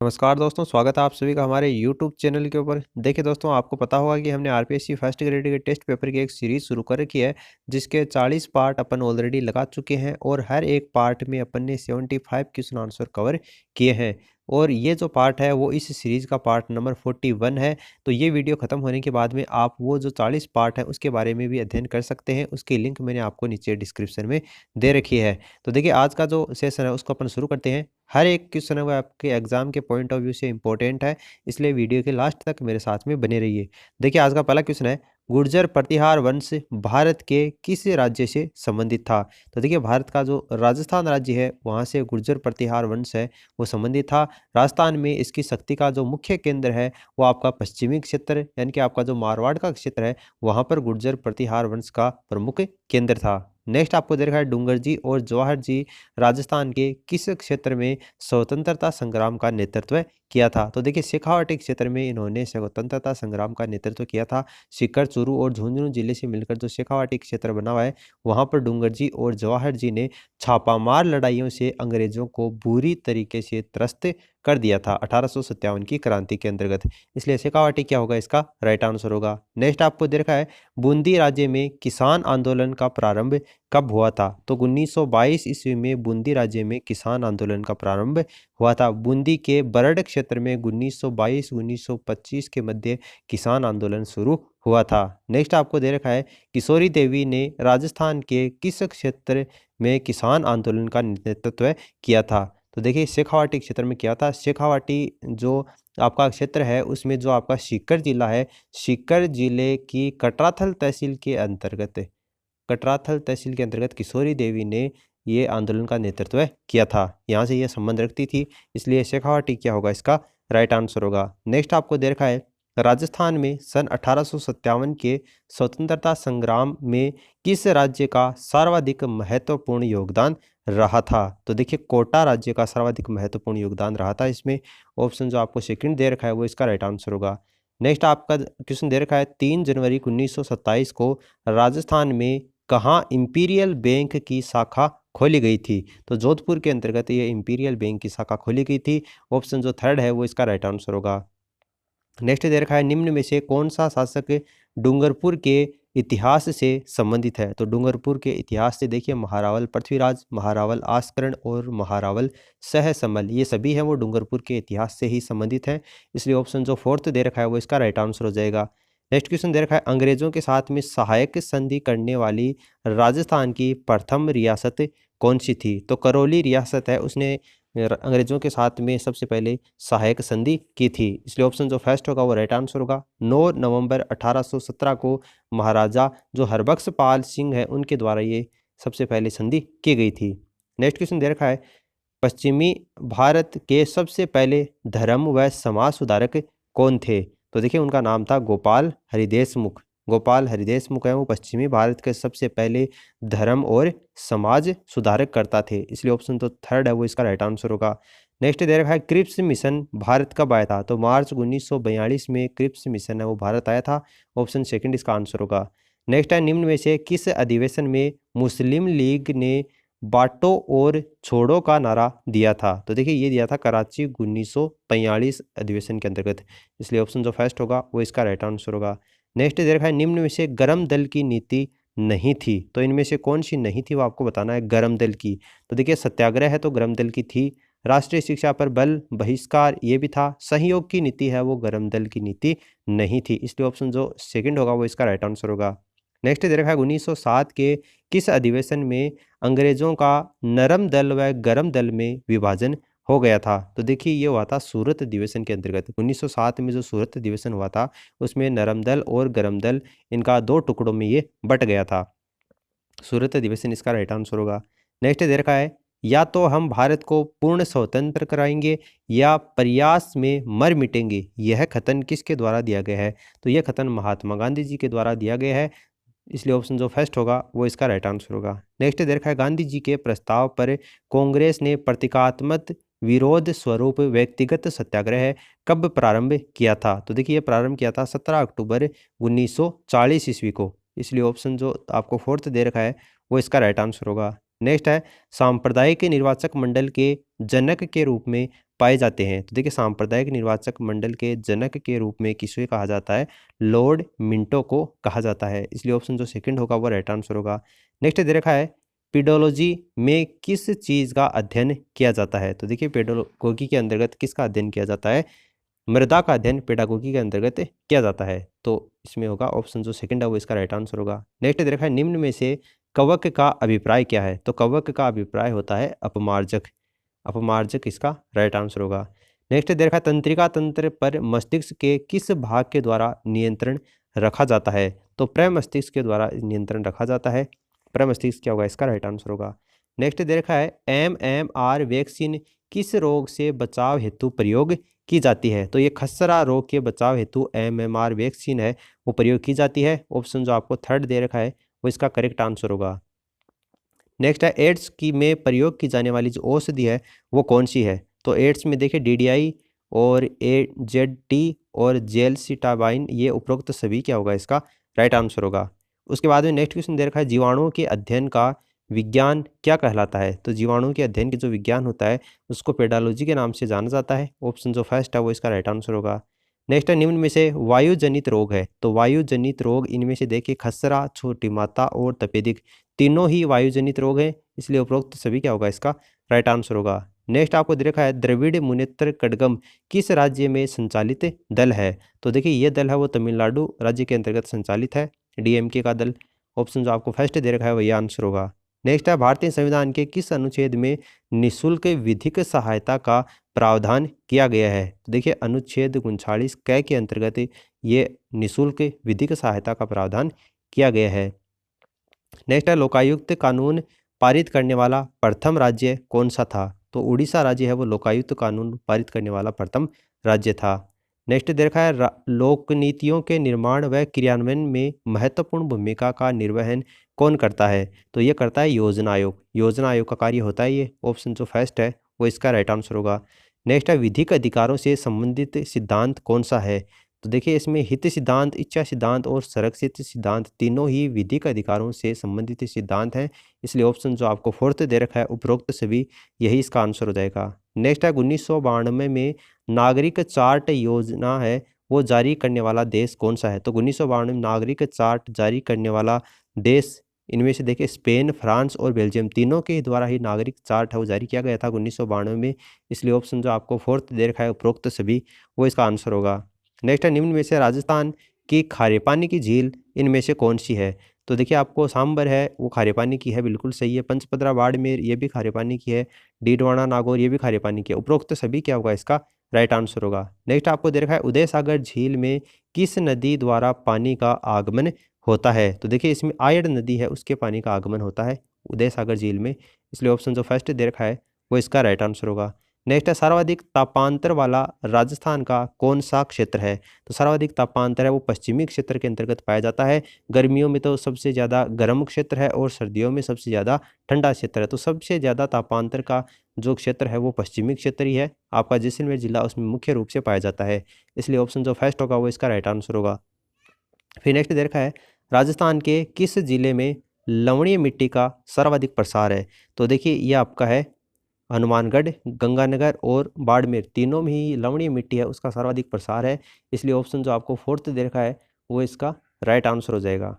नमस्कार दोस्तों, स्वागत है आप सभी का हमारे YouTube चैनल के ऊपर। देखिए दोस्तों, आपको पता होगा कि हमने आरपीएससी फर्स्ट ग्रेड के टेस्ट पेपर की एक सीरीज शुरू कर रखी है, जिसके 40 पार्ट अपन ऑलरेडी लगा चुके हैं और हर एक पार्ट में अपन ने 75 क्वेश्चन आंसर कवर किए हैं। और ये जो पार्ट है वो इस सीरीज का पार्ट नंबर 41 है। तो ये वीडियो खत्म होने के बाद में आप वो जो 40 पार्ट है उसके बारे में भी अध्ययन कर सकते हैं। उसकी लिंक मैंने आपको नीचे डिस्क्रिप्शन में दे रखी है। तो देखिए, आज का जो सेशन है उसको अपन शुरू करते हैं। हर एक क्वेश्चन है वो आपके एग्जाम के पॉइंट ऑफ व्यू से इंपॉर्टेंट है, इसलिए वीडियो के लास्ट तक मेरे साथ में बने रहिए। देखिए, आज का पहला क्वेश्चन है, गुर्जर प्रतिहार वंश भारत के किस राज्य से संबंधित था? तो देखिए, भारत का जो राजस्थान राज्य है वहाँ से गुर्जर प्रतिहार वंश है वो संबंधित था। राजस्थान में इसकी शक्ति का जो मुख्य केंद्र है वो आपका पश्चिमी क्षेत्र यानी कि आपका जो मारवाड़ का क्षेत्र है वहाँ पर गुर्जर प्रतिहार वंश का प्रमुख केंद्र था। नेक्स्ट आपको दे रखा है, डूंगर जी और जवाहर जी राजस्थान के किस क्षेत्र में स्वतंत्रता संग्राम का नेतृत्व किया था? तो देखिए, शेखावाटी क्षेत्र में इन्होंने स्वतंत्रता संग्राम का नेतृत्व किया था। सीकर, चूरू और झुंझुनू जिले से मिलकर जो शेखावाटी क्षेत्र बना हुआ है वहां पर डूंगर जी और जवाहर जी ने छापामार लड़ाइयों से अंग्रेजों को बुरी तरीके से त्रस्त कर दिया था 1857 की क्रांति के अंतर्गत। इसलिए शेखावाटी क्या होगा, इसका राइट आंसर होगा। नेक्स्ट आपको दे रखा है, बूंदी राज्य में किसान आंदोलन का प्रारंभ कब हुआ था? तो 1922 ईस्वी में बूंदी राज्य में किसान आंदोलन का प्रारंभ हुआ था। बूंदी के बरड क्षेत्र में 1922-1925 के मध्य किसान आंदोलन शुरू हुआ था। नेक्स्ट आपको दे रखा है, किशोरी देवी ने राजस्थान के किस क्षेत्र में किसान आंदोलन का नेतृत्व किया था? तो देखिए, शेखावाटी क्षेत्र में किया था। शेखावाटी जो आपका क्षेत्र है उसमें जो आपका सीकर जिला है, सीकर जिले की कटराथल तहसील के अंतर्गत किशोरी देवी ने ये आंदोलन का नेतृत्व किया था। यहाँ से ये संबंध रखती थी, इसलिए शेखावाटी क्या होगा, इसका राइट आंसर होगा। नेक्स्ट आपको दे रखा है, राजस्थान में सन 1857 के स्वतंत्रता संग्राम में किस राज्य का सर्वाधिक महत्वपूर्ण योगदान रहा था? तो देखिए, कोटा राज्य का सर्वाधिक महत्वपूर्ण योगदान रहा था। इसमें ऑप्शन जो आपको सेकंड दे रखा है वो इसका राइट आंसर होगा। नेक्स्ट आपका क्वेश्चन दे रखा है, 3 जनवरी 1927 को राजस्थान में कहाँ इंपीरियल बैंक की शाखा खोली गई थी? तो जोधपुर के अंतर्गत ये इंपीरियल बैंक की शाखा खोली गई थी। ऑप्शन जो थर्ड है वो इसका राइट आंसर होगा। नेक्स्ट दे रखा है, निम्न में से कौन सा शासक डूंगरपुर के इतिहास से संबंधित है? तो डूंगरपुर के इतिहास से देखिए, महारावल पृथ्वीराज, महारावल आस्करण और महारावल सहसमल, ये सभी हैं वो डूंगरपुर के इतिहास से ही संबंधित हैं। इसलिए ऑप्शन जो फोर्थ दे रखा है वो इसका राइट आंसर हो जाएगा। नेक्स्ट क्वेश्चन दे रखा है, अंग्रेजों के साथ में सहायक संधि करने वाली राजस्थान की प्रथम रियासत कौन सी थी? तो करौली रियासत है, उसने अंग्रेजों के साथ में सबसे पहले सहायक संधि की थी। इसलिए ऑप्शन जो फर्स्ट होगा वो राइट आंसर होगा। 9 नवंबर 1817 को महाराजा जो हरबख्श पाल सिंह है उनके द्वारा ये सबसे पहले संधि की गई थी। नेक्स्ट क्वेश्चन दे रखा है, पश्चिमी भारत के सबसे पहले धर्म व समाज सुधारक कौन थे? तो देखिए, उनका नाम था गोपाल हरिदेशमुख। गोपाल हरिदेशमुख है वो पश्चिमी भारत के सबसे पहले धर्म और समाज सुधारक करता थे। इसलिए ऑप्शन तो थर्ड है वो इसका राइट आंसर होगा। नेक्स्ट दे रखा है, क्रिप्स मिशन भारत कब आया था? तो मार्च 1942 में क्रिप्स मिशन है वो भारत आया था। ऑप्शन सेकंड इसका आंसर होगा। नेक्स्ट है, निम्न में से किस अधिवेशन में मुस्लिम लीग ने बांटो और छोड़ो का नारा दिया था? तो देखिए, ये दिया था कराची 1943 अधिवेशन के अंतर्गत। इसलिए ऑप्शन जो फर्स्ट होगा वो इसका राइट आंसर होगा। नेक्स्ट दे रखा है, निम्न में से गर्म दल की नीति नहीं थी। तो इनमें से कौन सी नहीं थी वो आपको बताना है, गर्म दल की। तो देखिए, सत्याग्रह है तो गर्म दल की थी। राष्ट्रीय शिक्षा पर बल बहिष्कार ये भी था। सहयोग की नीति है वो गर्म दल की नीति नहीं थी। इसलिए ऑप्शन जो सेकंड होगा वो इसका राइट आंसर होगा। नेक्स्ट दे रखा है, 1907 के किस अधिवेशन में अंग्रेजों का नरम दल व गरम दल में विभाजन हो गया था? तो देखिए, ये हुआ था सूरत अधिवेशन के अंतर्गत। 1907 में जो सूरत अधिवेशन हुआ था उसमें नरम दल और गरम दल इनका 2 टुकड़ों में ये बट गया था। सूरत अधिवेशन इसका राइट आंसर होगा। नेक्स्ट दे रखा है, या तो हम भारत को पूर्ण स्वतंत्र कराएंगे या प्रयास में मर मिटेंगे, यह कथन किसके द्वारा दिया गया है? तो यह कथन महात्मा गांधी जी के द्वारा दिया गया है। इसलिए ऑप्शन जो फर्स्ट होगा वो इसका राइट आंसर होगा। नेक्स्ट दे रखा है, गांधी जी के प्रस्ताव पर कांग्रेस ने प्रतीकात्मक विरोध स्वरूप व्यक्तिगत सत्याग्रह कब प्रारंभ किया था? तो देखिए, ये प्रारंभ किया था 17 अक्टूबर 1940 ईस्वी को। इसलिए ऑप्शन जो आपको फोर्थ दे रखा है वो इसका राइट आंसर होगा। नेक्स्ट है सांप्रदायिक निर्वाचक मंडल के जनक के रूप में पाए जाते हैं। तो देखिए सांप्रदायिक निर्वाचक मंडल के जनक के रूप में किसे कहा जाता है, लॉर्ड मिंटो को कहा जाता है, इसलिए ऑप्शन जो सेकंड होगा वो राइट आंसर होगा। नेक्स्ट दे रखा है पेडोलॉजी में किस चीज़ का अध्ययन किया जाता है। तो देखिए पेडोलॉजी के अंतर्गत किसका अध्ययन किया जाता है, मृदा का अध्ययन पेडागोगी के अंतर्गत किया जाता है, तो इसमें होगा ऑप्शन जो सेकंड है वो इसका राइट आंसर होगा। नेक्स्ट दे रखा है निम्न में से कवक का अभिप्राय क्या है। तो कवक का अभिप्राय होता है अपमार्जक, अपमार्जक इसका राइट आंसर होगा। नेक्स्ट दे रखा है तंत्रिका तंत्र पर मस्तिष्क के किस भाग के द्वारा नियंत्रण रखा जाता है। तो प्रमस्तिष्क के द्वारा नियंत्रण रखा जाता है, प्रमस्तिष्क क्या होगा इसका राइट आंसर होगा। नेक्स्ट दे रखा है MMR वैक्सीन किस रोग से बचाव हेतु प्रयोग की जाती है। तो ये खसरा रोग के बचाव हेतु MMR वैक्सीन है वो प्रयोग की जाती है, ऑप्शन जो आपको थर्ड दे रखा है वो इसका करेक्ट आंसर होगा। नेक्स्ट है एड्स की में प्रयोग की जाने वाली जो औषधि है वो कौन सी है। तो एड्स में देखिए DDI और AZT और जेलसिटाबाइन, ये उपरोक्त सभी क्या होगा इसका राइट आंसर होगा। उसके बाद में नेक्स्ट क्वेश्चन दे रखा है जीवाणुओं के अध्ययन का विज्ञान क्या कहलाता है। तो जीवाणुओं के अध्ययन के जो विज्ञान होता है उसको पेडालॉजी के नाम से जाना जाता है, ऑप्शन जो फर्स्ट है वो इसका राइट आंसर होगा। नेक्स्ट है निम्न में से वायु जनित रोग है। तो वायु जनित रोग इनमें से देखिए खसरा, छोटी माता और तपेदिक, तीनों ही वायु जनित रोग हैं, इसलिए उपरोक्त सभी क्या होगा इसका राइट आंसर होगा। नेक्स्ट आपको दे रखा है द्रविड़ मुनेत्र कड़गम किस राज्य में संचालित दल है। तो देखिए ये दल है वो तमिलनाडु राज्य के अंतर्गत संचालित है, DMK का दल, ऑप्शन जो आपको फर्स्ट दे रखा है वही आंसर होगा। नेक्स्ट है भारतीय संविधान के किस अनुच्छेद में निःशुल्क विधिक सहायता का प्रावधान किया गया है। तो देखिए अनुच्छेद 39 क के अंतर्गत ये निःशुल्क विधिक सहायता का प्रावधान किया गया है। नेक्स्ट है लोकायुक्त कानून पारित करने वाला प्रथम राज्य कौन सा था। तो उड़ीसा राज्य है वो लोकायुक्त कानून पारित करने वाला प्रथम राज्य था। नेक्स्ट दे रखा है लोक नीतियों के निर्माण व क्रियान्वयन में महत्वपूर्ण भूमिका का निर्वहन कौन करता है। तो ये करता है योजना आयोग, योजना आयोग का कार्य होता है ये, ऑप्शन जो फर्स्ट है वो इसका राइट आंसर होगा। नेक्स्ट है विधिक अधिकारों से संबंधित सिद्धांत कौन सा है। तो देखिए इसमें हित सिद्धांत, इच्छा सिद्धांत और संरक्षित सिद्धांत तीनों ही विधिक अधिकारों से संबंधित सिद्धांत हैं, इसलिए ऑप्शन जो आपको फोर्थ दे रखा है उपरोक्त सभी यही इसका आंसर हो जाएगा। नेक्स्ट है 1992 में नागरिक चार्ट योजना है वो जारी करने वाला देश कौन सा है। तो 1992 में नागरिक चार्ट जारी करने वाला देश इनमें से देखिए स्पेन, फ्रांस और बेल्जियम, तीनों के द्वारा ही नागरिक चार्ट है वो जारी किया गया था 1992 में, इसलिए ऑप्शन जो आपको फोर्थ दे रखा है उपरोक्त सभी वो इसका आंसर होगा। नेक्स्ट है निम्न में से राजस्थान की खारे पानी की झील इनमें से कौन सी है। तो देखिए आपको सांबर है वो खारे पानी की है, बिल्कुल सही है। पंचपदरा बाड़मेर ये भी खारे पानी की है, डीडवाना नागौर ये भी खारे पानी की है, उपरोक्त सभी क्या होगा इसका राइट आंसर होगा। नेक्स्ट आपको दे रखा है उदय सागर झील में किस नदी द्वारा पानी का आगमन होता है। तो देखिए इसमें आयड़ नदी है उसके पानी का आगमन होता है उदय सागर झील में, इसलिए ऑप्शन जो फर्स्ट दे रखा है वो इसका राइट आंसर होगा। नेक्स्ट है सर्वाधिक तापांतर वाला राजस्थान का कौन सा क्षेत्र है। तो सर्वाधिक तापांतर है वो पश्चिमी क्षेत्र के अंतर्गत पाया जाता है, गर्मियों में तो सबसे ज़्यादा गर्म क्षेत्र है और सर्दियों में सबसे ज़्यादा ठंडा क्षेत्र है। तो सबसे ज़्यादा तापांतर का जो क्षेत्र है वो पश्चिमी क्षेत्र ही है, आपका जैसलमेर जिला उसमें मुख्य रूप से पाया जाता है, इसलिए ऑप्शन जो फर्स्ट होगा वो इसका राइट आंसर होगा। फिर नेक्स्ट दे रखा है राजस्थान के किस जिले में लवणीय मिट्टी का सर्वाधिक प्रसार है। तो देखिए ये आपका है हनुमानगढ़, गंगानगर और बाड़मेर, तीनों में ही लवणीय मिट्टी है उसका सर्वाधिक प्रसार है, इसलिए ऑप्शन जो आपको फोर्थ दे रखा है वो इसका राइट आंसर हो जाएगा।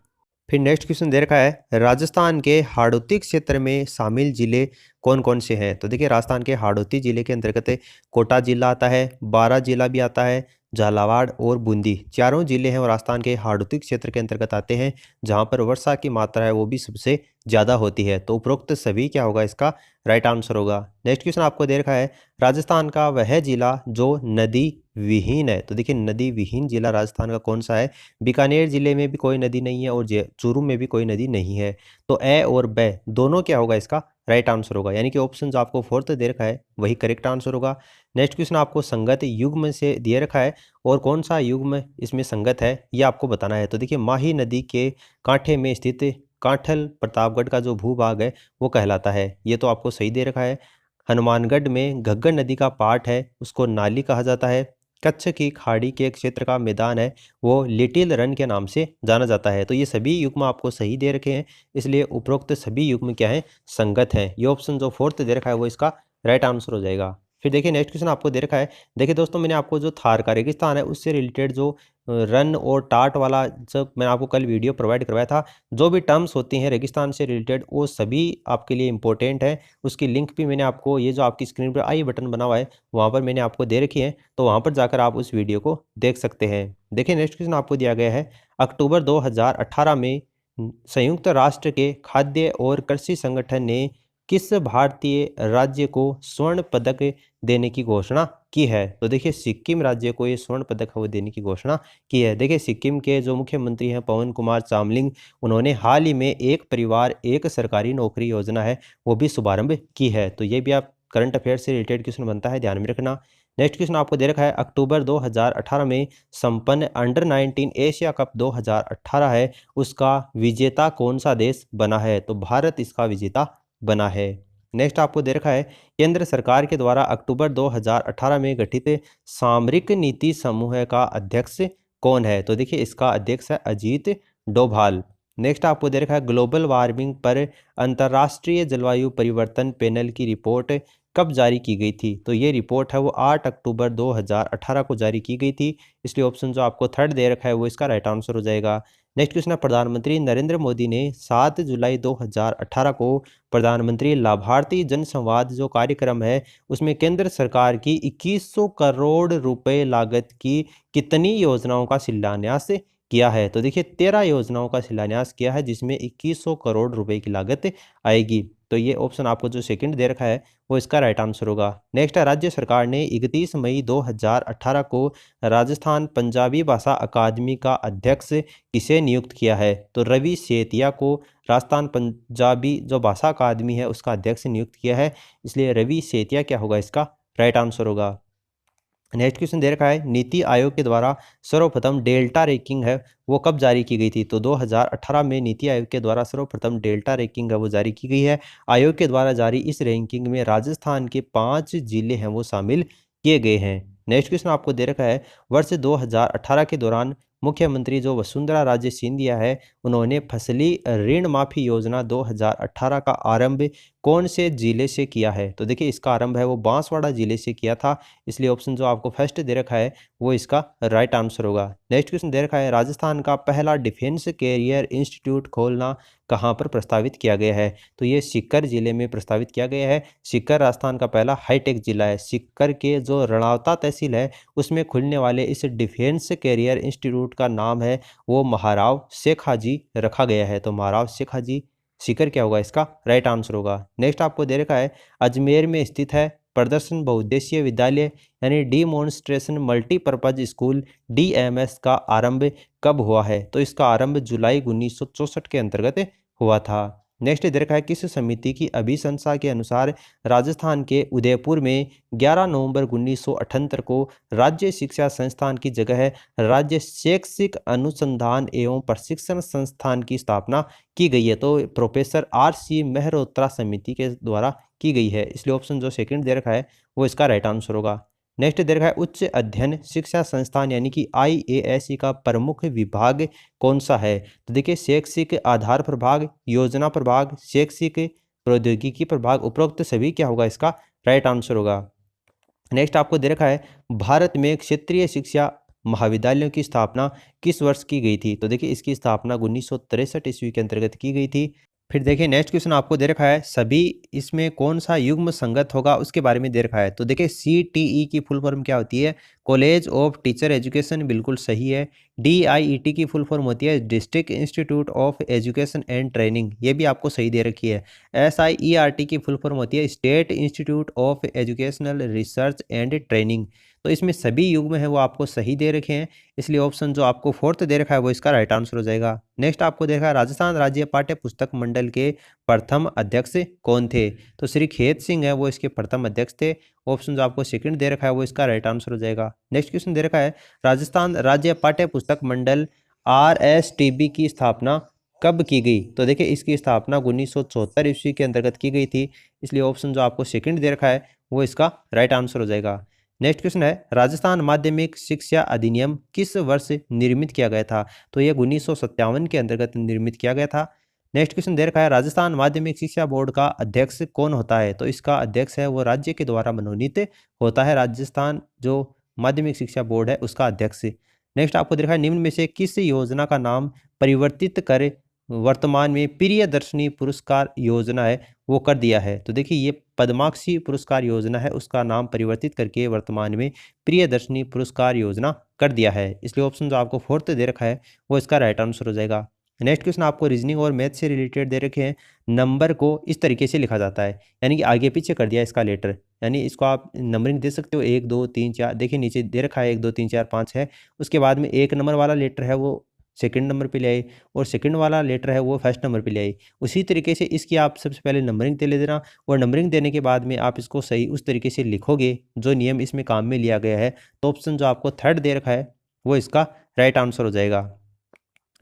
फिर नेक्स्ट क्वेश्चन दे रखा है राजस्थान के हाड़ौती क्षेत्र में शामिल जिले कौन कौन से हैं। तो देखिए राजस्थान के हाड़ौती जिले के अंतर्गत कोटा जिला आता है, बारां जिला भी आता है, झालावाड़ और बूंदी, चारों जिले हैं और राजस्थान के हाड़ौती क्षेत्र के अंतर्गत आते हैं, जहां पर वर्षा की मात्रा है वो भी सबसे ज़्यादा होती है, तो उपरोक्त सभी क्या होगा इसका राइट आंसर होगा। नेक्स्ट क्वेश्चन आपको दे रखा है राजस्थान का वह जिला जो नदी विहीन है। तो देखिए नदी विहीन जिला राजस्थान का कौन सा है। बीकानेर जिले में भी कोई नदी नहीं है और चूरू में भी कोई नदी नहीं है, तो ए और ब दोनों क्या होगा इसका राइट आंसर होगा, यानी कि ऑप्शन जो आपको फोर्थ दे रखा है वही करेक्ट आंसर होगा। नेक्स्ट क्वेश्चन आपको संगत युग्म से दिए रखा है और कौन सा युग्म इसमें संगत है ये आपको बताना है। तो देखिए माही नदी के कांठे में स्थित कांठल प्रतापगढ़ का जो भूभाग है वो कहलाता है, ये तो आपको सही दे रखा है। हनुमानगढ़ में घग्गर नदी का पाठ है उसको नाली कहा जाता है, कच्छ की खाड़ी के क्षेत्र का मैदान है वो लिटिल रन के नाम से जाना जाता है। तो ये सभी युग्म आपको सही दे रखे हैं, इसलिए उपरोक्त सभी युग्म क्या है, संगत हैं। ये ऑप्शन जो फोर्थ दे रखा है वो इसका राइट आंसर हो जाएगा। फिर देखिए नेक्स्ट क्वेश्चन आपको दे रखा है। देखिए दोस्तों, मैंने आपको जो थार का रेगिस्तान है उससे रिलेटेड जो रन और टाट वाला जब मैंने आपको कल वीडियो प्रोवाइड करवाया था, जो भी टर्म्स होती हैं रेगिस्तान से रिलेटेड वो सभी आपके लिए इंपॉर्टेंट है। उसकी लिंक भी मैंने आपको, ये जो आपकी स्क्रीन पर आई बटन बना हुआ है वहाँ पर मैंने आपको दे रखी है, तो वहाँ पर जाकर आप उस वीडियो को देख सकते हैं। देखिए नेक्स्ट क्वेश्चन आपको दिया गया है। अक्टूबर 2018 में संयुक्त राष्ट्र के खाद्य और कृषि संगठन ने किस भारतीय राज्य को स्वर्ण पदक देने की घोषणा की है? तो देखिए सिक्किम राज्य को ये स्वर्ण पदक है वो देने की घोषणा की है। देखिए सिक्किम के जो मुख्यमंत्री हैं पवन कुमार चामलिंग, उन्होंने हाल ही में एक परिवार एक सरकारी नौकरी योजना है वो भी शुभारंभ की है। तो ये भी आप करंट अफेयर से रिलेटेड क्वेश्चन बनता है, ध्यान में रखना। नेक्स्ट क्वेश्चन आपको दे रखा है। अक्टूबर 2018 में संपन्न अंडर 19 एशिया कप 2018 है, उसका विजेता कौन सा देश बना है? तो भारत इसका विजेता बना है। नेक्स्ट आपको दे रखा है। केंद्र सरकार के द्वारा अक्टूबर 2018 में गठित सामरिक नीति समूह का अध्यक्ष कौन है? तो देखिए इसका अध्यक्ष है अजीत डोभाल। नेक्स्ट आपको दे रखा है। ग्लोबल वार्मिंग पर अंतर्राष्ट्रीय जलवायु परिवर्तन पैनल की रिपोर्ट कब जारी की गई थी? तो ये रिपोर्ट है वो 8 अक्टूबर 2018 को जारी की गई थी, इसलिए ऑप्शन जो आपको थर्ड दे रखा है वो इसका राइट आंसर हो जाएगा। नेक्स्ट क्वेश्चन है। प्रधानमंत्री नरेंद्र मोदी ने 7 जुलाई 2018 को प्रधानमंत्री लाभार्थी जनसंवाद जो कार्यक्रम है उसमें केंद्र सरकार की 2100 करोड़ रुपए लागत की कितनी योजनाओं का शिलान्यास किया है? तो देखिए 13 योजनाओं का शिलान्यास किया है जिसमें 2100 करोड़ रुपए की लागत आएगी। तो ये ऑप्शन आपको जो सेकंड दे रखा है वो इसका राइट आंसर होगा। नेक्स्ट है। राज्य सरकार ने 31 मई 2018 को राजस्थान पंजाबी भाषा अकादमी का अध्यक्ष किसे नियुक्त किया है? तो रवि सेतिया को राजस्थान पंजाबी जो भाषा अकादमी है उसका अध्यक्ष नियुक्त किया है, इसलिए रवि सेतिया क्या होगा इसका राइट आंसर होगा। नेक्स्ट क्वेश्चन दे रखा है। नीति आयोग के द्वारा सर्वप्रथम डेल्टा रैंकिंग है वो कब जारी की गई थी? तो 2018 में नीति आयोग के द्वारा सर्वप्रथम डेल्टा रैंकिंग है वो जारी की गई है। आयोग के द्वारा जारी इस रैंकिंग में राजस्थान के 5 जिले हैं वो शामिल किए गए हैं। नेक्स्ट क्वेश्चन आपको दे रखा है। वर्ष 2018 के दौरान मुख्यमंत्री जो वसुंधरा राजे सिंधिया है उन्होंने फसली ऋण माफी योजना 2018 का आरंभ कौन से जिले से किया है? तो देखिए इसका आरंभ है वो बांसवाड़ा जिले से किया था, इसलिए ऑप्शन जो आपको फर्स्ट दे रखा है वो इसका राइट आंसर होगा। नेक्स्ट क्वेश्चन दे रखा है। राजस्थान का पहला डिफेंस कैरियर इंस्टीट्यूट खोलना कहाँ पर प्रस्तावित किया गया है? तो ये सीकर जिले में प्रस्तावित किया गया है। सीकर राजस्थान का पहला हाईटेक जिला है। सीकर के जो रणावता तहसील है उसमें खुलने वाले इस डिफेंस कैरियर इंस्टीट्यूट का नाम है वो महाराव शेखाजी रखा गया है। तो महाराव शेखाजी सीकर क्या होगा इसका राइट आंसर होगा। नेक्स्ट आपको दे रखा है। अजमेर में स्थित है प्रदर्शन बहुउद्देशीय विद्यालय यानी डिमॉन्स्ट्रेशन मल्टीपर्पज स्कूल डीएमएस का आरंभ कब हुआ है? तो इसका आरंभ जुलाई 1964 के अंतर्गत हुआ था। नेक्स्ट दे रखा है। किस समिति की अभिशंसा के अनुसार राजस्थान के उदयपुर में 11 नवंबर 1978 को राज्य शिक्षा संस्थान की जगह राज्य शैक्षिक अनुसंधान एवं प्रशिक्षण संस्थान की स्थापना की गई है? तो प्रोफेसर RC मेहरोत्रा समिति के द्वारा की गई है, इसलिए ऑप्शन जो सेकंड दे रखा है वो इसका राइट आंसर होगा। नेक्स्ट दे रखा है। उच्च अध्ययन शिक्षा संस्थान यानी कि IASE का प्रमुख विभाग कौन सा है? तो देखिए शैक्षिक आधार प्रभाग, योजना प्रभाग, शैक्षिक प्रौद्योगिकी प्रभाग, उपरोक्त सभी क्या होगा इसका राइट आंसर होगा। नेक्स्ट आपको दे रखा है। भारत में क्षेत्रीय शिक्षा महाविद्यालयों की स्थापना किस वर्ष की गई थी? तो देखिए इसकी स्थापना 1963 ईस्वी के अंतर्गत की गई थी। फिर देखिए नेक्स्ट क्वेश्चन आपको दे रखा है। सभी इसमें कौन सा युग्म संगत होगा उसके बारे में दे रखा है। तो देखिए CTE की फुल फॉर्म क्या होती है? कॉलेज ऑफ टीचर एजुकेशन, बिल्कुल सही है। DIET की फुल फॉर्म होती है district institute of education and training, ये भी आपको सही दे रखी है। SIERT की फुल फॉर्म होती है state institute of educational research and training. तो इसमें सभी युग्म है वो आपको सही दे रखे हैं, इसलिए ऑप्शन जो आपको फोर्थ दे रखा है वो इसका राइट आंसर हो जाएगा। नेक्स्ट आपको दे रखा है। राजस्थान राज्य पाठ्य पुस्तक मंडल के प्रथम अध्यक्ष कौन थे? तो श्री खेत सिंह है वो इसके प्रथम अध्यक्ष थे। ऑप्शन जो आपको सेकंड दे रखा है वो इसका राइट आंसर हो जाएगा। नेक्स्ट क्वेश्चन दे रखा है। राजस्थान राज्य पाठ्य पुस्तक मंडल RSTB की स्थापना कब की गई? तो देखिए इसकी स्थापना 1974 ईस्वी के अंतर्गत की गई थी, इसलिए ऑप्शन जो आपको सेकंड दे रखा है वो इसका राइट आंसर हो जाएगा। नेक्स्ट क्वेश्चन है राजस्थान माध्यमिक शिक्षा अधिनियम किस वर्ष निर्मित किया गया था? तो यह 1957 के अंतर्गत निर्मित किया गया था। नेक्स्ट क्वेश्चन दे रखा है राजस्थान माध्यमिक शिक्षा बोर्ड का अध्यक्ष कौन होता है? तो इसका अध्यक्ष है वो राज्य के द्वारा मनोनीत होता है। राजस्थान जो माध्यमिक शिक्षा बोर्ड है उसका अध्यक्ष। नेक्स्ट आपको दे रखा है निम्न में से किस योजना का नाम परिवर्तित कर वर्तमान में प्रियदर्शनी पुरस्कार योजना है वो कर दिया है? तो देखिए ये पद्माक्षी पुरस्कार योजना है, उसका नाम परिवर्तित करके वर्तमान में प्रियदर्शनी पुरस्कार योजना कर दिया है। इसलिए ऑप्शन जो आपको फोर्थ दे रखा है वो इसका राइट आंसर हो जाएगा। नेक्स्ट क्वेश्चन आपको रीजनिंग और मैथ से रिलेटेड दे रखे हैं। नंबर को इस तरीके से लिखा जाता है, यानी कि आगे पीछे कर दिया इसका लेटर, यानी इसको आप नंबरिंग दे सकते हो 1 2 3 4। देखिए नीचे दे रखा है 1 2 3 4 5 है, उसके बाद में 1 नंबर वाला लेटर है वो सेकंड नंबर पे ले आए और सेकंड वाला लेटर है वो फर्स्ट नंबर पे ले आए। उसी तरीके से इसकी आप सबसे पहले नंबरिंग दे देना और नंबरिंग देने के बाद में आप इसको सही उस तरीके से लिखोगे जो नियम इसमें काम में लिया गया है। तो ऑप्शन जो आपको थर्ड दे रखा है वो इसका राइट आंसर हो जाएगा।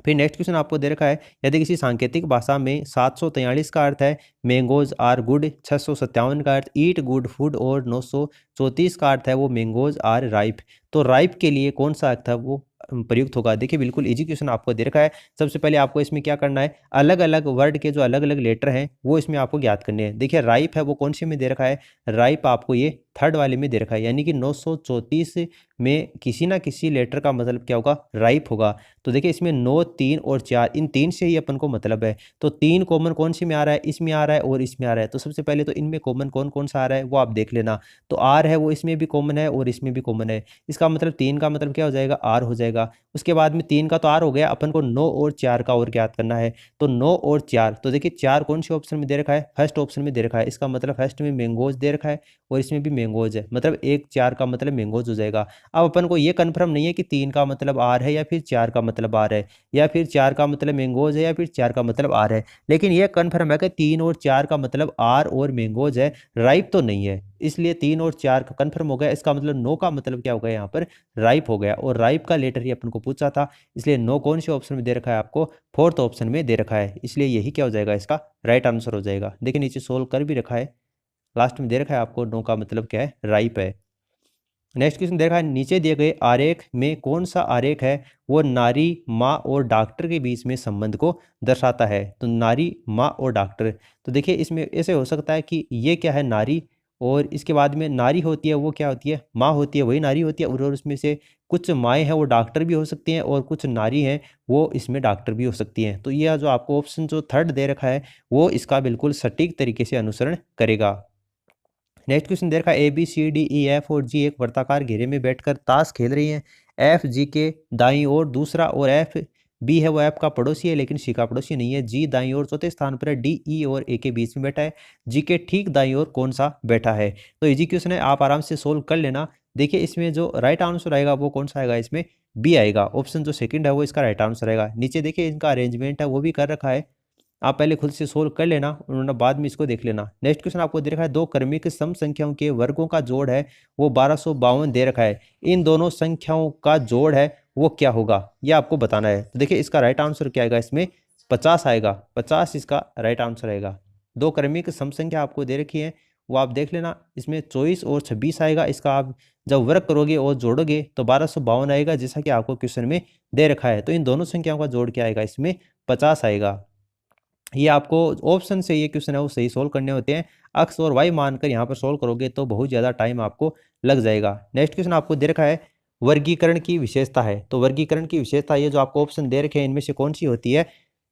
फिर नेक्स्ट क्वेश्चन आपको दे रखा है यदि किसी सांकेतिक भाषा में 743 का अर्थ है मैंगोज आर गुड, 657 का अर्थ ईट गुड फूड और 934 का अर्थ है वो मैंगोज आर राइप, तो राइप के लिए कौन सा अर्थ है वो प्रयुक्त होगा? देखिए बिल्कुल इजी क्वेश्चन आपको दे रखा है। सबसे पहले आपको इसमें क्या करना है, अलग अलग वर्ड के जो अलग अलग लेटर हैं वो इसमें आपको ज्ञात करने हैं। देखिए राइप है वो कौन से में दे रखा है, राइप आपको ये थर्ड वाले में दे रखा है, यानी कि 934 में किसी ना किसी लेटर का मतलब क्या होगा, राइप होगा। तो देखिए इसमें 9 3 और 4 इन तीन से ही अपन को मतलब है। तो 3 कॉमन कौन सी में आ रहा है, इसमें आ रहा है और इसमें आ रहा है। तो सबसे पहले तो इनमें कॉमन कौन कौन सा आ रहा है वो आप देख लेना। तो आर है वो इसमें भी कॉमन है और इसमें भी कॉमन है। इसका मतलब 3 का मतलब क्या हो जाएगा, आर हो जाएगा। उसके बाद में 3 का तो आर हो गया, अपन को 9 और 4 का और ज्ञात करना है। तो 9 और 4, तो देखिए 4 कौन से ऑप्शन में दे रखा है, फर्स्ट ऑप्शन में दे रखा है। इसका मतलब फर्स्ट में मैंगोज दे रखा है और इसमें भी मैंगोज है, मतलब 1 4 का मतलब मैंगोज हो जाएगा। अब अपन को ये कन्फर्म नहीं है कि 3 का मतलब आर है या फिर 4 का मतलब आर है, या फिर 4 का मतलब मैंगोज है या फिर 4 का मतलब आर है, लेकिन यह कन्फर्म है कि 3 और 4 का मतलब आर और मैंगोज है, राइप तो नहीं है। इसलिए 3 और 4 का कन्फर्म हो गया। इसका मतलब 9 का मतलब क्या हो गया यहाँ पर, राइप हो गया, और राइप का लेटर ही अपन को पूछा था। इसलिए 9 कौन से ऑप्शन में दे रखा है, आपको फोर्थ ऑप्शन में दे रखा है। इसलिए यही क्या हो जाएगा, इसका राइट आंसर हो जाएगा। देखिए नीचे सोल्व कर भी रखा है, लास्ट में दे रखा है आपको 9 का मतलब क्या है, राइप है। नेक्स्ट क्वेश्चन दे रखा है नीचे दिए गए आरेख में कौन सा आरेख है वो नारी, माँ और डॉक्टर के बीच में संबंध को दर्शाता है? तो नारी, माँ और डॉक्टर, तो देखिए इसमें ऐसे हो सकता है कि ये क्या है, नारी, और इसके बाद में नारी होती है वो क्या होती है, माँ होती है, वही नारी होती है, और उसमें से कुछ माएँ हैं वो डॉक्टर भी हो सकती हैं और कुछ नारी हैं वो इसमें डॉक्टर भी हो सकती हैं। तो यह जो आपको ऑप्शन जो थर्ड दे रखा है वो इसका बिल्कुल सटीक तरीके से अनुसरण करेगा। नेक्स्ट क्वेश्चन दे रखा है A B C D E F और जी एक वर्ताकार घेरे में बैठकर ताश खेल रही हैं। एफ जी के दाईं ओर दूसरा और एफ बी है वो एफ का पड़ोसी है लेकिन सी का पड़ोसी नहीं है। जी दाईं ओर चौथे स्थान पर है, डी ई और ए के बीच में बैठा है, जी के ठीक दाईं ओर कौन सा बैठा है? तो इजी क्वेश्चन है, आप आराम से सोल्व कर लेना। देखिए इसमें जो राइट आंसर आएगा वो कौन सा आएगा, इसमें बी आएगा। ऑप्शन जो सेकंड है वो इसका राइट आंसर आएगा। नीचे देखिए इनका अरेंजमेंट है वो भी कर रखा है, आप पहले खुद से सोल्व कर लेना, उन्होंने बाद में इसको देख लेना। नेक्स्ट क्वेश्चन आपको दे रखा है दो क्रमिक सम संख्याओं के वर्गों का जोड़ है वो 1252 दे रखा है, इन दोनों संख्याओं का जोड़ है वो क्या होगा, ये आपको बताना है। तो देखिए इसका राइट आंसर क्या आएगा, इसमें 50 आएगा, 50 इसका राइट आंसर आएगा। दो क्रमिक सम संख्या आपको दे रखी है वो आप देख लेना, इसमें 24 और 26 आएगा। इसका आप जब वर्ग करोगे और जोड़ोगे तो 1252 आएगा, जैसा कि आपको क्वेश्चन में दे रखा है। तो इन दोनों संख्याओं का जोड़ क्या आएगा, इसमें 50 आएगा। ये आपको ऑप्शन से ये क्वेश्चन है वो सही सोल्व करने होते हैं। एक्स और वाई मानकर यहाँ पर सोल्व करोगे तो बहुत ज़्यादा टाइम आपको लग जाएगा। नेक्स्ट क्वेश्चन आपको दे रखा है वर्गीकरण की विशेषता है, तो वर्गीकरण की विशेषता ये जो आपको ऑप्शन दे रखे हैं इनमें से कौन सी होती है?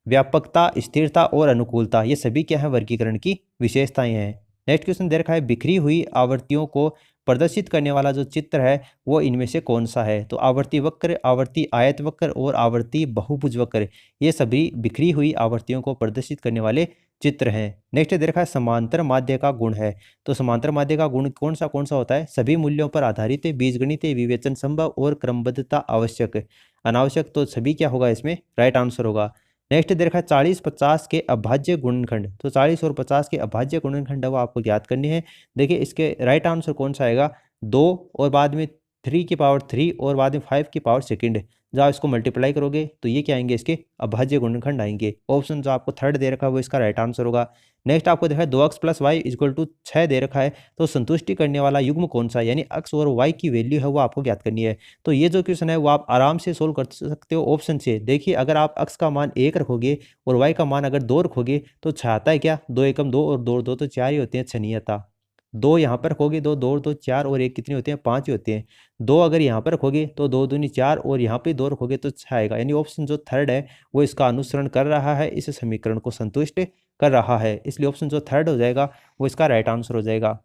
व्यापकता, स्थिरता और अनुकूलता, ये सभी क्या है, वर्गीकरण की विशेषताएं हैं। नेक्स्ट क्वेश्चन दे रखा है बिखरी हुई आवृत्तियों को प्रदर्शित करने वाला जो चित्र है वो इनमें से कौन सा है? तो आवर्ती वक्र, आवर्ती आयत वक्र और आवर्ती बहुभुज वक्र, ये सभी बिखरी हुई आवृत्तियों को प्रदर्शित करने वाले चित्र हैं। नेक्स्ट दे रखा है समांतर माध्य का गुण है, तो समांतर माध्य का गुण कौन सा होता है? सभी मूल्यों पर आधारित, बीजगणित विवेचन संभव और क्रमबद्धता आवश्यक। अनावश्यक तो सभी क्या होगा, इसमें राइट आंसर होगा। नेक्स्ट दे रखा है 40-50 के अभाज्य गुणनखंड, तो 40 और 50 के अभाज्य गुणनखंड वो आपको याद करने हैं। देखिए इसके राइट आंसर कौन सा आएगा, 2 और बाद में 3 की पावर 3 और बाद में 5 की पावर सेकंड। जब आप इसको मल्टीप्लाई करोगे तो ये क्या आएंगे, इसके अभाज्य गुणनखंड आएंगे। ऑप्शन जो आपको थर्ड दे रखा है वो इसका राइट आंसर होगा। नेक्स्ट आपको देखा है 2x + y = 6 दे रखा है, तो संतुष्टि करने वाला युग्म कौन सा है, यानी x और y की वैल्यू है वो आपको ज्ञात करनी है। तो ये जो क्वेश्चन है वो आप आराम से सोल्व कर सकते हो ऑप्शन से। देखिए अगर आप x का मान 1 रखोगे और y का मान अगर 2 रखोगे तो 6 आता है क्या, 2 एकम 2 और 2 2 तो 4 ही होते हैं, 6 नहीं आता। 2 यहाँ पर रखोगे, 2 2 2 4 और 1 कितने होते हैं, 5 ही होते हैं। 2 अगर यहाँ पर रखोगे तो 2 दूनी 4 और यहाँ पे 2 रखोगे तो 6 आएगा, यानी ऑप्शन जो थर्ड है वो इसका अनुसरण कर रहा है, इस समीकरण को संतुष्ट कर रहा है, इसलिए ऑप्शन जो थर्ड हो जाएगा वो इसका राइट आंसर हो जाएगा।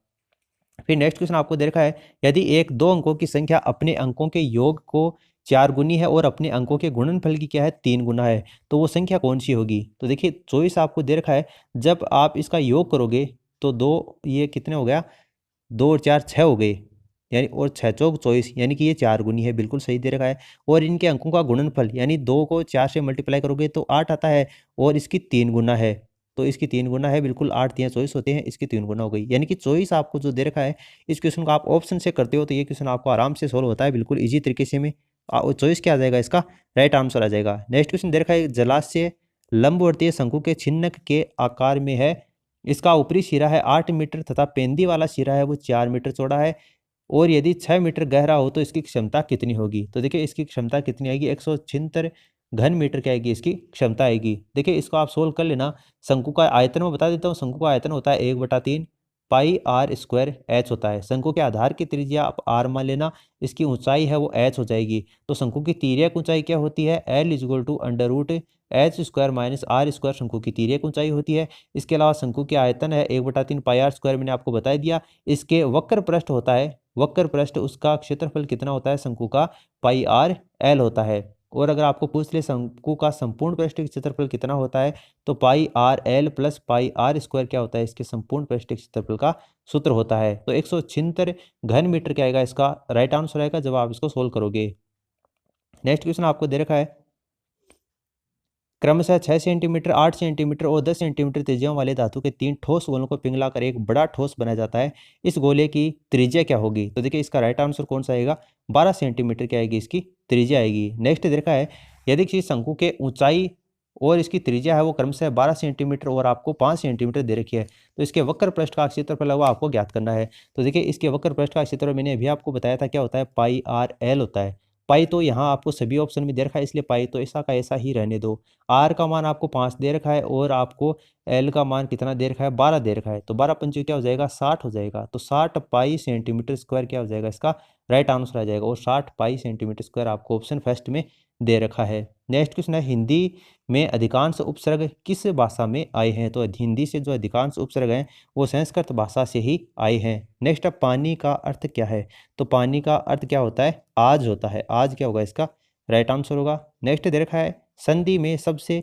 फिर नेक्स्ट क्वेश्चन आपको दे रखा है, यदि एक 2 अंकों की संख्या अपने अंकों के योग को 4 गुनी है और अपने अंकों के गुणनफल की क्या है 3 गुना है, तो वो संख्या कौन सी होगी। तो देखिए चॉइस आपको दे रखा है, जब आप इसका योग करोगे तो 2 ये कितने हो गया, 2 और 4 6 हो गए, यानी और 6 चौक 24, यानी कि ये 4 गुनी है, बिल्कुल सही दे रखा है। और इनके अंकों का गुणनफल यानी 2 को 4 से मल्टीप्लाई करोगे तो 8 आता है और इसकी 3 गुना है, तो इसकी 3 गुना है, बिल्कुल 8 3 24 होते हैं, इसकी 3 गुना हो गई। यानी कि चॉइस आपको जो दे रखा है इस क्वेश्चन को आप ऑप्शन से करते हो तो ये क्वेश्चन आपको आराम से सोल्व होता है बिल्कुल ईजी तरीके से में। चॉइस क्या आ जाएगा, इसका राइट आंसर आ जाएगा। नेक्स्ट क्वेश्चन दे रखा है, जलाशय लंबवर्तीय शंकु के छिन्नक के आकार में है, इसका ऊपरी सिरा है 8 मीटर तथा पेंदी वाला सिरा है वो 4 मीटर चौड़ा है, और यदि 6 मीटर गहरा हो तो इसकी क्षमता कितनी होगी। तो देखिए इसकी क्षमता कितनी आएगी, 176 घन मीटर क्या आएगी, इसकी क्षमता आएगी। देखिए इसको आप सोल्व कर लेना। शंकु का आयतन मैं बता देता हूँ, शंकु का आयतन होता है 1/3 पाई आर स्क्वायर एच होता है। शंकु के आधार की त्रिज्या आप आर मान लेना, इसकी ऊंचाई है वो एच हो जाएगी। तो शंकु की तिर्यक ऊंचाई क्या होती है, L = √h² - r² शंकु की तिर्यक ऊंचाई होती है। इसके अलावा शंकु के आयतन है 1/3 पाई आर स्क्वायर, मैंने आपको बता दिया। इसके वक्र पृष्ठ होता है, वक्र पृष्ठ उसका क्षेत्रफल कितना होता है शंकु का, पाई आर एल होता है। और अगर आपको पूछ ले शंकु का संपूर्ण पृष्ठीय क्षेत्रफल कितना होता है, तो pi r l plus pi r square क्या होता है, इसके संपूर्ण पृष्ठीय क्षेत्रफल का सूत्र होता है। तो 176 घन मीटर क्या आएगा, इसका राइट आंसर आएगा जब आप इसको सोल्व करोगे। नेक्स्ट क्वेश्चन आपको दे रखा है, क्रमशः 6 सेंटीमीटर 8 सेंटीमीटर और 10 सेंटीमीटर त्रिज्याओं वाले धातु के 3 ठोस गोलों को पिघलाकर एक बड़ा ठोस बनाया जाता है, इस गोले की त्रिज्या क्या होगी। तो देखिए इसका राइट आंसर कौन सा आएगा, 12 सेंटीमीटर क्या आएगी, इसकी त्रिज्या आएगी। नेक्स्ट देखा है, यदि किसी शंकु के ऊंचाई और इसकी त्रिज्या है वो क्रमशः 12 सेंटीमीटर और आपको 5 सेंटीमीटर दे रखी है, तो इसके वक्र पृष्ठ का क्षेत्रफल वो आपको ज्ञात करना है। तो देखिए इसके वक्र पृष्ठ का क्षेत्रफल मैंने अभी आपको बताया था क्या होता है, पाई आर एल होता है। पाई तो यहाँ आपको सभी ऑप्शन में दे रखा है, इसलिए पाई तो ऐसा का ऐसा ही रहने दो। आर का मान आपको 5 दे रखा है और आपको एल का मान कितना दे रखा है, 12 दे रखा है, तो 12 पंचे क्या हो जाएगा, 60 हो जाएगा। तो 60 पाई सेंटीमीटर स्क्वायर क्या हो जाएगा, इसका राइट आंसर आ जाएगा। और 60 पाई सेंटीमीटर स्क्वायर आपको ऑप्शन फर्स्ट में दे रखा है। नेक्स्ट क्वेश्चन है, हिंदी में अधिकांश उपसर्ग किस भाषा में आए हैं। तो हिंदी से जो अधिकांश उपसर्ग हैं वो संस्कृत भाषा से ही आए हैं। नेक्स्ट है, पानी का अर्थ क्या है। तो पानी का अर्थ क्या होता है, आज होता है। आज क्या होगा, इसका राइट आंसर होगा। नेक्स्ट दे रखा है, संधि में सबसे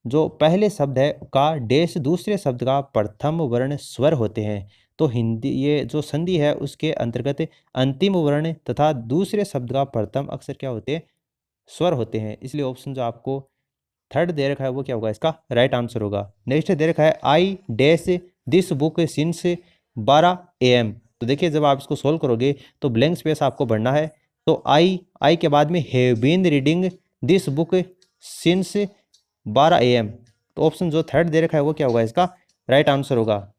जो पहले शब्द है का डैश दूसरे शब्द का प्रथम वर्ण स्वर होते हैं। तो हिंदी ये जो संधि है उसके अंतर्गत अंतिम वर्ण तथा दूसरे शब्द का प्रथम अक्षर क्या होते हैं, स्वर होते हैं, इसलिए ऑप्शन जो आपको थर्ड दे रखा है वो क्या होगा, इसका राइट आंसर होगा। नेक्स्ट दे रखा है, I dash this book since 12 AM। तो देखिए जब आप इसको सोल्व करोगे तो ब्लैंक स्पेस आपको भरना है। तो आई के बाद में have been reading this book since 12 AM। तो ऑप्शन जो थर्ड दे रखा है वो क्या होगा, इसका राइट आंसर होगा।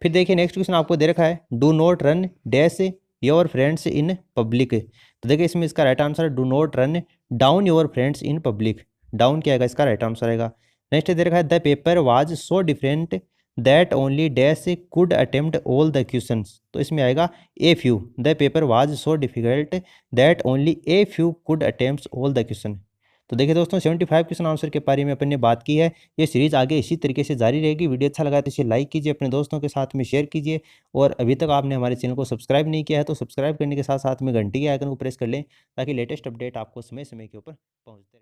फिर देखिए नेक्स्ट क्वेश्चन आपको दे रखा है, do not run dash your friends in public. तो देखिए इसमें इसका राइट आंसर है do not run down your friends in public. Down क्या आएगा, इसका राइट आंसर आएगा। नेक्स्ट दे रखा है, the paper was so different that only dash could attempt all the questions. तो इसमें आएगा a few. The paper was so difficult that only a few could attempt all the question. तो देखिए दोस्तों 75 question answer के बारे में अपन ने बात की है। ये सीरीज आगे इसी तरीके से जारी रहेगी। वीडियो अच्छा लगा तो इसे लाइक कीजिए, अपने दोस्तों के साथ में शेयर कीजिए, और अभी तक आपने हमारे चैनल को सब्सक्राइब नहीं किया है तो सब्सक्राइब करने के साथ साथ में घंटी के आइकन को प्रेस कर लें ताकि लेटेस्ट अपडेट आपको समय समय के ऊपर पहुँचते रहे।